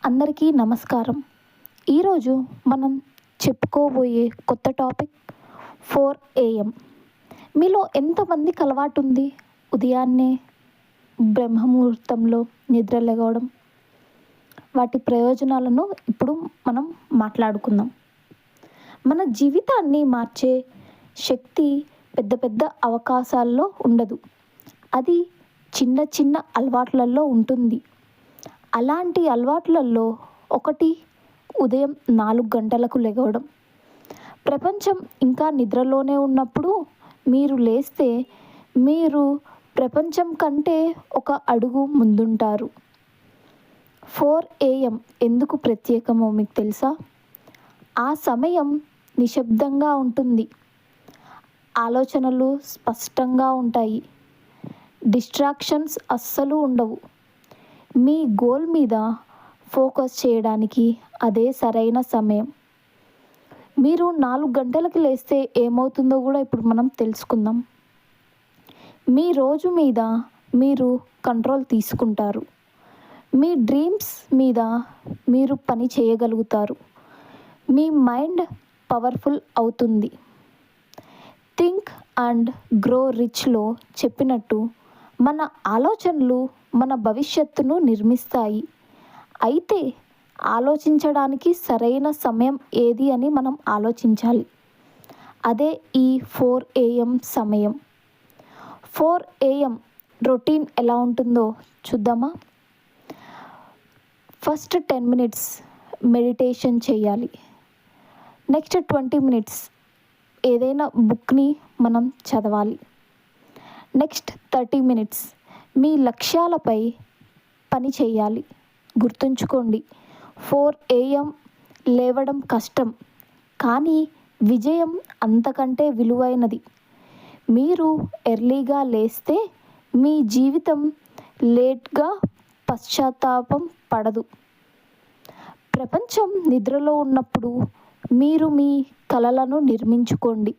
అందరికీ నమస్కారం. ఈరోజు మనం చెప్పుకోబోయే కొత్త టాపిక్ 4 AM. మీలో ఎంతమందికి అలవాటు ఉంది ఉదయాన్నే బ్రహ్మముహూర్తంలో నిద్ర లెగవడం? వాటి ప్రయోజనాలను ఇప్పుడు మనం మాట్లాడుకుందాం. మన జీవితాన్ని మార్చే శక్తి పెద్ద పెద్ద అవకాశాల్లో ఉండదు. అది చిన్న చిన్న అలవాట్లలో ఉంటుంది. అలాంటి అలవాట్లలో ఒకటి ఉదయం 4 గంటలకు లెగవడం. ప్రపంచం ఇంకా నిద్రలోనే ఉన్నప్పుడు మీరు లేస్తే మీరు ప్రపంచం కంటే ఒక అడుగు ముందుంటారు. 4 AM ఎందుకు ప్రత్యేకమో మీకు తెలుసా? ఆ సమయం నిశ్శబ్దంగా ఉంటుంది. ఆలోచనలు స్పష్టంగా ఉంటాయి. డిస్ట్రాక్షన్స్ అస్సలు ఉండవు. మీ గోల్ మీద ఫోకస్ చేయడానికి అదే సరైన సమయం. మీరు 4 గంటలకు లేస్తే ఏమవుతుందో కూడా ఇప్పుడు మనం తెలుసుకుందాం. మీ రోజు మీద మీరు కంట్రోల్ తీసుకుంటారు. మీ డ్రీమ్స్ మీద మీరు పని చేయగలుగుతారు. మీ మైండ్ పవర్ఫుల్ అవుతుంది. థింక్ అండ్ గ్రో రిచ్లో చెప్పినట్టు మన ఆలోచనలు మన భవిష్యత్తును నిర్మిస్తాయి. అయితే ఆలోచించడానికి సరైన సమయం ఏది అని మనం ఆలోచించాలి. అదే ఈ 4 AM సమయం. 4 AM రొటీన్ ఎలా ఉంటుందో చూద్దామా? ఫస్ట్ 10 మినిట్స్ మెడిటేషన్ చేయాలి. నెక్స్ట్ 20 మినిట్స్ ఏదైనా బుక్ని మనం చదవాలి. నెక్స్ట్ 30 మినిట్స్ మీ లక్ష్యాలపై పని చేయాలి. గుర్తుంచుకోండి, 4 AM లేవడం కష్టం, కానీ విజయం అంతకంటే విలువైనది. మీరు ఎర్లీగా లేస్తే మీ జీవితం లేట్గా పశ్చాత్తాపం పడదు. ప్రపంచం నిద్రలో ఉన్నప్పుడు మీరు మీ కలలను నిర్మించుకోండి.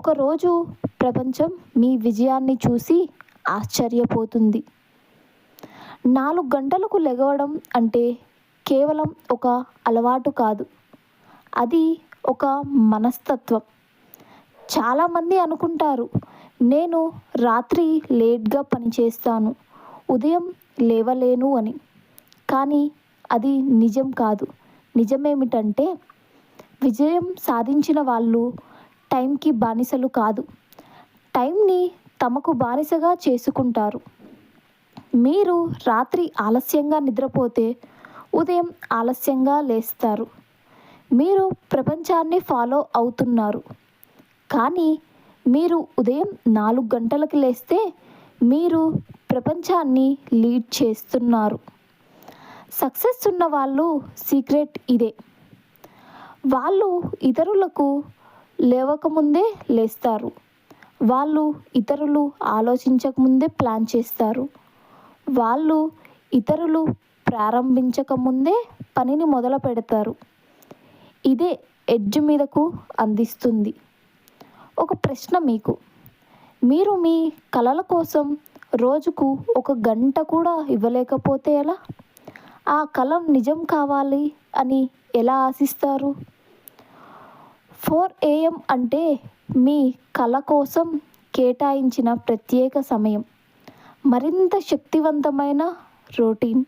ఒకరోజు ప్రపంచం మీ విజయాన్ని చూసి ఆశ్చర్యపోతుంది. 4 గంటలకు లెగవడం అంటే కేవలం ఒక అలవాటు కాదు, అది ఒక మనస్తత్వం. చాలామంది అనుకుంటారు, నేను రాత్రి లేట్గా పనిచేస్తాను, ఉదయం లేవలేను అని. కానీ అది నిజం కాదు. నిజమేమిటంటే విజయం సాధించిన వాళ్ళు టైంకి బానిసలు కాదు, టైంని తమకు బానిసగా చేసుకుంటారు. మీరు రాత్రి ఆలస్యంగా నిద్రపోతే ఉదయం ఆలస్యంగా లేస్తారు. మీరు ప్రపంచాన్ని ఫాలో అవుతున్నారు, కానీ మీరు ఉదయం 4 గంటలకు లేస్తే మీరు ప్రపంచాన్ని లీడ్ చేస్తున్నారు. సక్సెస్ ఉన్న వాళ్ళు సీక్రెట్ ఇదే. వాళ్ళు ఇతరులకు లేవకముందే లేస్తారు. వాళ్ళు ఇతరులు ఆలోచించకముందే ప్లాన్ చేస్తారు. వాళ్ళు ఇతరులు ప్రారంభించకముందే పనిని మొదలు పెడతారు. ఇదే ఎడ్జ్ మీదకు అందిస్తుంది. ఒక ప్రశ్న మీకు. మీరు మీ కలల కోసం రోజుకు 1 గంట కూడా ఇవ్వలేకపోతే ఎలా? ఆ కల నిజం కావాలి అని ఎలా ఆశిస్తారు? 4 AM అంటే మీ కల కోసం కేటాయించిన ప్రత్యేక సమయం. మరింత శక్తివంతమైన రొటీన్.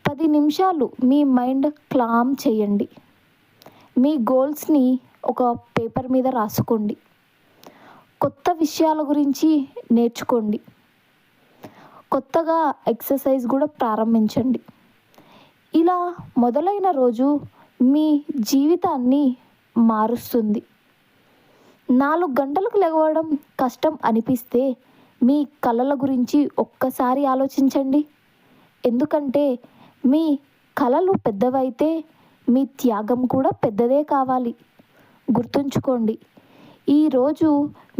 10 నిమిషాలు మీ మైండ్ క్లామ్ చేయండి. మీ గోల్స్ని ఒక పేపర్ మీద రాసుకోండి. కొత్త విషయాల గురించి నేర్చుకోండి. కొత్తగా ఎక్సర్సైజ్ కూడా ప్రారంభించండి. ఇలా మొదలైన రోజు మీ జీవితాన్ని మారుస్తుంది. 4 గంటలకు లెగవడం కష్టం అనిపిస్తే మీ కలల గురించి ఒక్కసారి ఆలోచించండి. ఎందుకంటే మీ కలలు పెద్దవైతే మీ త్యాగం కూడా పెద్దదే కావాలి. గుర్తుంచుకోండి, ఈరోజు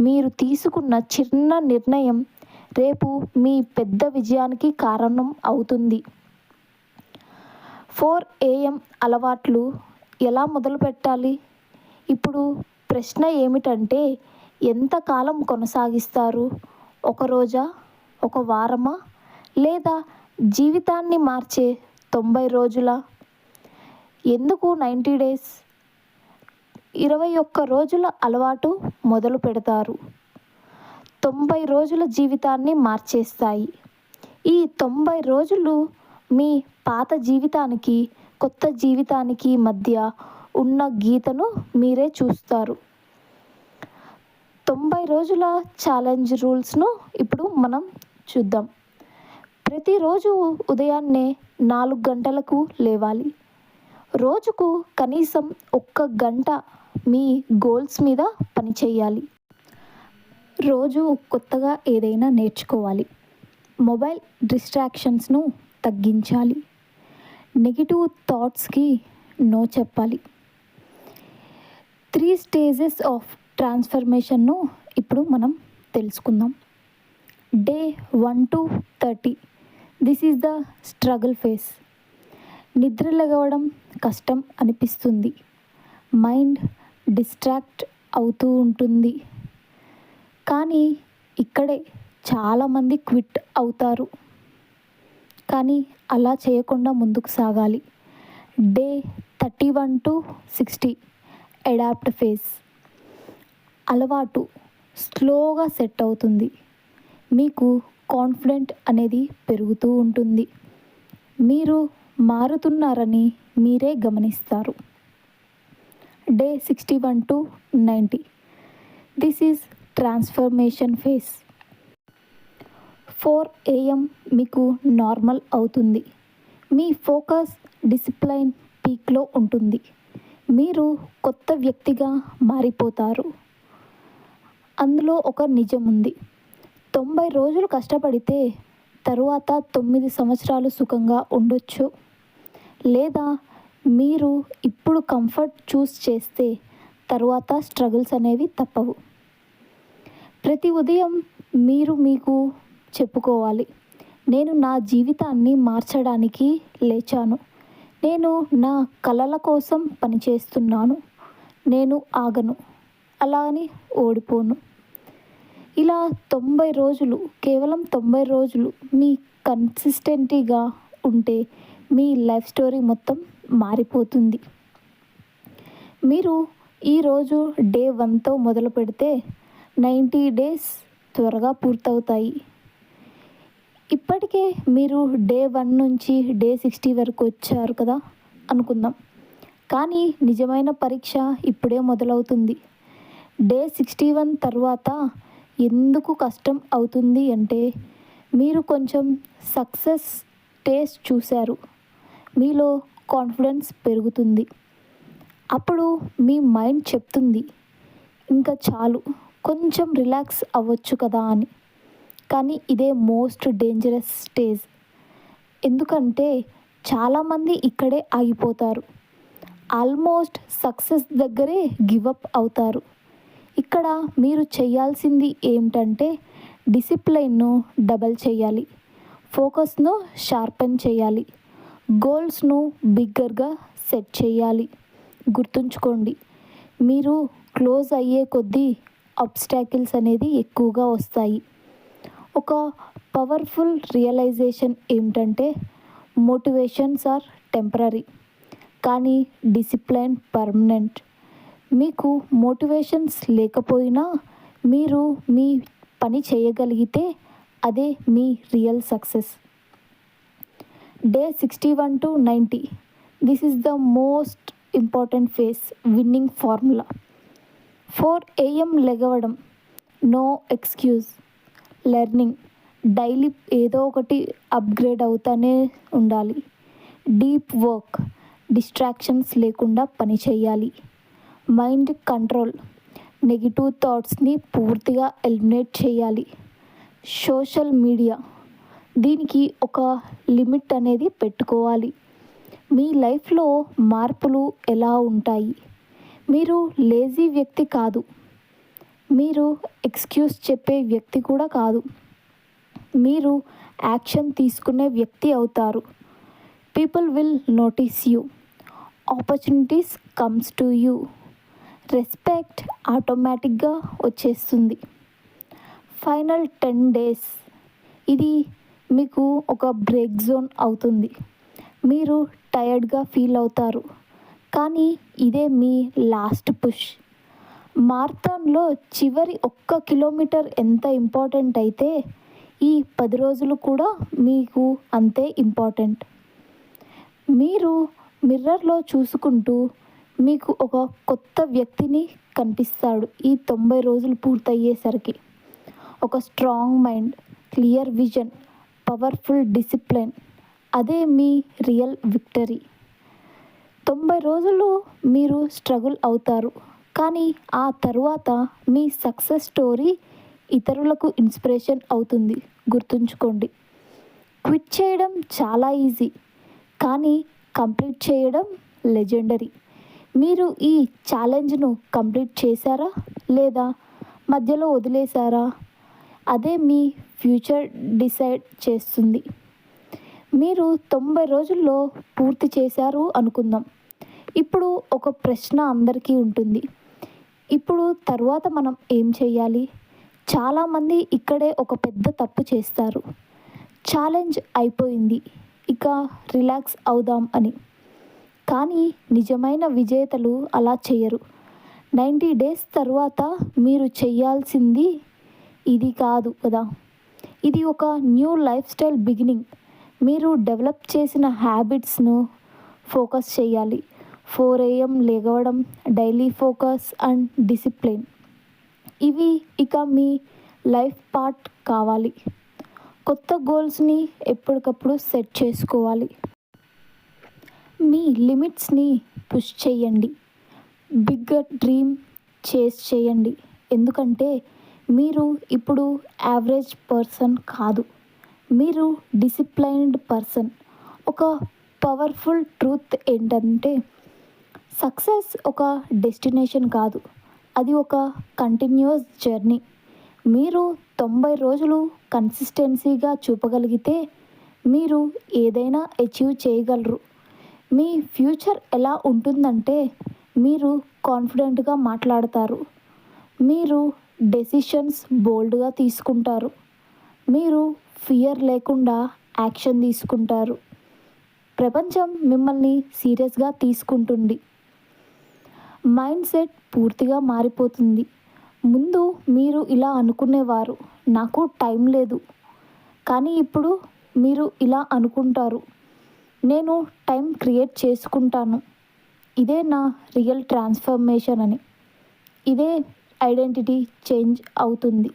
మీరు తీసుకున్న చిన్న నిర్ణయం రేపు మీ పెద్ద విజయానికి కారణం అవుతుంది. 4 AM అలవాట్లు ఎలా మొదలు పెట్టాలి? ఇప్పుడు ప్రశ్న ఏమిటంటే, ఎంతకాలం కొనసాగిస్తారు? ఒక రోజా, ఒక వారమా, లేదా జీవితాన్ని మార్చే 90 రోజుల? ఎందుకు 90 డేస్? 21 రోజుల అలవాటు మొదలు పెడతారు. 90 రోజుల జీవితాన్ని మార్చేస్తాయి. ఈ 90 రోజులు మీ పాత జీవితానికి, కొత్త జీవితానికి మధ్య ఉన్న గీతను మీరే చూస్తారు. 90 రోజుల ఛాలెంజ్ రూల్స్ను ఇప్పుడు మనం చూద్దాం. ప్రతిరోజు ఉదయాన్నే 4 గంటలకు లేవాలి. రోజుకు కనీసం 1 గంట మీ గోల్స్ మీద పనిచేయాలి. రోజు కొత్తగా ఏదైనా నేర్చుకోవాలి. మొబైల్ డిస్ట్రాక్షన్స్ను తగ్గించాలి. నెగిటివ్ థాట్స్కి నో చెప్పాలి. 3 స్టేజెస్ ఆఫ్ ట్రాన్స్ఫర్మేషన్ను ఇప్పుడు మనం తెలుసుకుందాం. Day 1 to 30. This is the struggle face. నిద్ర లెగవడం కష్టం అనిపిస్తుంది. మైండ్ డిస్ట్రాక్ట్ అవుతూ ఉంటుంది. కానీ ఇక్కడే చాలామంది క్విట్ అవుతారు. కానీ అలా చేయకుండా ముందుకు సాగాలి. Day 31 to 60. Adapt phase. అలవాటు స్లోగా సెట్ అవుతుంది. మీకు కాన్ఫిడెంట్ అనేది పెరుగుతూ ఉంటుంది. మీరు మారుతున్నారని మీరే గమనిస్తారు. Day 61 to 90. This is transformation face. 4 AM మీకు నార్మల్ అవుతుంది. మీ ఫోకస్, డిసిప్లైన్ పీక్లో ఉంటుంది. మీరు కొత్త వ్యక్తిగా మారిపోతారు. అందులో ఒక నిజం ఉంది. 90 రోజులు కష్టపడితే తరువాత 9 సంవత్సరాలు సుఖంగా ఉండొచ్చు. లేదా మీరు ఇప్పుడు కంఫర్ట్ చూస్ చేస్తే తరువాత స్ట్రగుల్స్ అనేవి తప్పవు. ప్రతి ఉదయం మీరు మీకు చెప్పుకోవాలి, నేను నా జీవితాన్ని మార్చడానికి లేచాను. నేను నా కలల కోసం పనిచేస్తున్నాను. నేను ఆగను, అలా అని ఓడిపోను. ఇలా 90 రోజులు, కేవలం 90 రోజులు మీ కన్సిస్టెంట్గా ఉంటే మీ లైఫ్ స్టోరీ మొత్తం మారిపోతుంది. మీరు ఈరోజు డే 1తో మొదలు పెడితే 90 డేస్ త్వరగా పూర్తవుతాయి. ఇప్పటికే మీరు డే 1 నుంచి డే 60 వరకు వచ్చారు కదా అనుకుందాం. కానీ నిజమైన పరీక్ష ఇప్పుడే మొదలవుతుంది. డే 61 తర్వాత ఎందుకు కష్టం అవుతుంది అంటే, మీరు కొంచెం సక్సెస్ టేస్ట్ చూశారు. మీలో కాన్ఫిడెన్స్ పెరుగుతుంది. అప్పుడు మీ మైండ్ చెప్తుంది, ఇంకా చాలు, కొంచెం రిలాక్స్ అవ్వచ్చు కదా అని. కానీ ఇదే మోస్ట్ డేంజరస్ స్టేజ్. ఎందుకంటే చాలామంది ఇక్కడే ఆగిపోతారు. ఆల్మోస్ట్ సక్సెస్ దగ్గరే గివప్ అవుతారు. ఇక్కడ మీరు చేయాల్సింది ఏమిటంటే డిసిప్లైన్ను డబల్ చేయాలి. ఫోకస్ను షార్పెన్ చేయాలి. గోల్స్ను బిగ్గర్గా సెట్ చేయాలి. గుర్తుంచుకోండి, మీరు క్లోజ్ అయ్యే కొద్దీ ఆబ్స్టాకిల్స్ అనేది ఎక్కువగా వస్తాయి. ఒక పవర్ఫుల్ రియలైజేషన్ ఏమిటంటే, మోటివేషన్స్ ఆర్ టెంపరరీ కానీ డిసిప్లైన్ పర్మనెంట్. మీకు మోటివేషన్స్ లేకపోయినా మీరు మీ పని చేయగలిగితే అదే మీ real success. Day 61 to 90. This is the most important phase. Winning formula. 4 AM లెగవడం, నో ఎక్స్క్యూజ్. లెర్నింగ్, డైలీ ఏదో ఒకటి అప్గ్రేడ్ అవుతూనే ఉండాలి. డీప్ వర్క్, డిస్ట్రాక్షన్స్ లేకుండా పని చేయాలి. మైండ్ కంట్రోల్, నెగిటివ్ థాట్స్ని పూర్తిగా ఎలిమినేట్ చేయాలి. సోషల్ మీడియా, దీనికి ఒక లిమిట్ అనేది పెట్టుకోవాలి. మీ లైఫ్లో మార్పులు ఎలా ఉంటాయి? మీరు లేజీ వ్యక్తి కాదు. మీరు ఎక్స్క్యూజ్ చెప్పే వ్యక్తి కూడా కాదు. మీరు యాక్షన్ తీసుకునే వ్యక్తి అవుతారు. People will notice you. Opportunities comes to you. Respect ఆటోమేటిక్గా వచ్చేస్తుంది. ఫైనల్ 10 days, ఇది మీకు ఒక బ్రేక్ జోన్ అవుతుంది. మీరు టయర్డ్గా ఫీల్ అవుతారు. కానీ ఇదే మీ లాస్ట్ పుష్. మారథాన్లో చివరి ఒక్క కిలోమీటర్ ఎంత ఇంపార్టెంట్ అయితే ఈ 10 రోజులు కూడా మీకు అంతే ఇంపార్టెంట్. మీరు మిర్రర్లో చూసుకుంటూ మీకు ఒక కొత్త వ్యక్తిని కనిపిస్తాడు ఈ 90 రోజులు పూర్తయ్యేసరికి. ఒక strong mind, clear vision, powerful discipline. అదే మీ రియల్ విక్టరీ. 90 రోజులు మీరు స్ట్రగుల్ అవుతారు, కానీ ఆ తరువాత మీ సక్సెస్ స్టోరీ ఇతరులకు ఇన్స్పిరేషన్ అవుతుంది. గుర్తుంచుకోండి, క్విట్ చేయడం చాలా ఈజీ, కానీ కంప్లీట్ చేయడం లెజెండరీ. మీరు ఈ ఛాలెంజ్ను కంప్లీట్ చేశారా లేదా మధ్యలో వదిలేశారా? అదే మీ ఫ్యూచర్ డిసైడ్ చేస్తుంది. మీరు 90 రోజుల్లో పూర్తి చేశారు అనుకుందాం. ఇప్పుడు ఒక ప్రశ్న అందరికీ ఉంటుంది. ఇప్పుడు తర్వాత మనం ఏం చేయాలి? చాలామంది ఇక్కడే ఒక పెద్ద తప్పు చేస్తారు. ఛాలెంజ్ అయిపోయింది, ఇక రిలాక్స్ అవుదాం అని. కానీ నిజమైన విజేతలు అలా చేయరు. 90 డేస్ తర్వాత మీరు చేయాల్సింది ఇది కాదు కదా. ఇది ఒక న్యూ లైఫ్ స్టైల్ బిగినింగ్. మీరు డెవలప్ చేసిన హ్యాబిట్స్ను ఫోకస్ చేయాలి. 4 AM లేవడం, డైలీ ఫోకస్ అండ్ డిసిప్లిన్. ఇవి ఇక మీ లైఫ్ పార్ట్ కావాలి. కొత్త గోల్స్ని ఎప్పటికప్పుడు సెట్ చేసుకోవాలి. మీ లిమిట్స్ని పుష్ చేయండి. బిగ్గర్ డ్రీమ్ చేస్ చేయండి. ఎందుకంటే మీరు ఇప్పుడు యావరేజ్ పర్సన్ కాదు, మీరు డిసిప్లైన్డ్ పర్సన్. ఒక పవర్ఫుల్ ట్రూత్ ఏంటంటే సక్సెస్ ఒక డెస్టినేషన్ కాదు, అది ఒక కంటిన్యూస్ జర్నీ. మీరు 90 రోజులు కన్సిస్టెన్సీగా చూపగలిగితే మీరు ఏదైనా అచీవ్ చేయగలరు. మీ ఫ్యూచర్ ఎలా ఉంటుందంటే మీరు కాన్ఫిడెంట్గా మాట్లాడతారు, మీరు డెసిషన్స్ బోల్డ్గా తీసుకుంటారు, మీరు ఫియర్ లేకుండా యాక్షన్ తీసుకుంటారు. ప్రపంచం మిమ్మల్ని సీరియస్గా తీసుకుంటుంది. మైండ్ సెట్ పూర్తిగా మారిపోతుంది. ముందు మీరు ఇలా అనుకునేవారు, నాకు టైం లేదు. కానీ ఇప్పుడు మీరు ఇలా అనుకుంటారు, నేను టైం క్రియేట్ చేసుకుంటాను. ఇదే నా రియల్ ట్రాన్స్ఫర్మేషన్ అని. ఇదే ఐడెంటిటీ చేంజ్ అవుతుంది.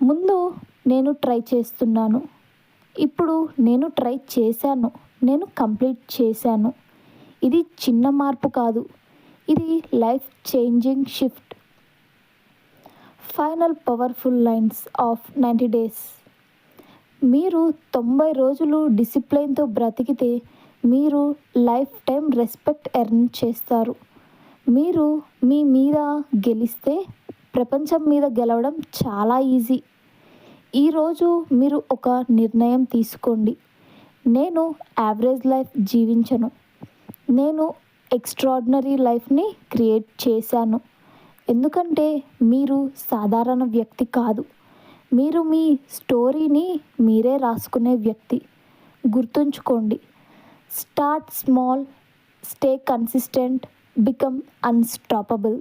ముందు నేను ట్రై చేస్తున్నాను, ఇప్పుడు నేను ట్రై చేశాను, నేను కంప్లీట్ చేశాను. ఇది చిన్న మార్పు కాదు, ఇది life changing shift. Final powerful lines of 90 days. మీరు 90 రోజులు డిసిప్లైన్తో బ్రతికితే మీరు లైఫ్ టైం రెస్పెక్ట్ ఎర్న్ చేస్తారు. మీరు మీ మీద గెలిస్తే ప్రపంచం మీద గెలవడం చాలా ఈజీ. ఈరోజు మీరు ఒక నిర్ణయం తీసుకోండి. నేను యావరేజ్ లైఫ్ జీవించను, నేను ఎక్స్ట్రాడినరీ లైఫ్ని క్రియేట్ చేశాను. ఎందుకంటే మీరు సాధారణ వ్యక్తి కాదు, మీరు మీ స్టోరీని మీరే రాసుకునే వ్యక్తి. గుర్తుంచుకోండి, start small, stay consistent, become unstoppable.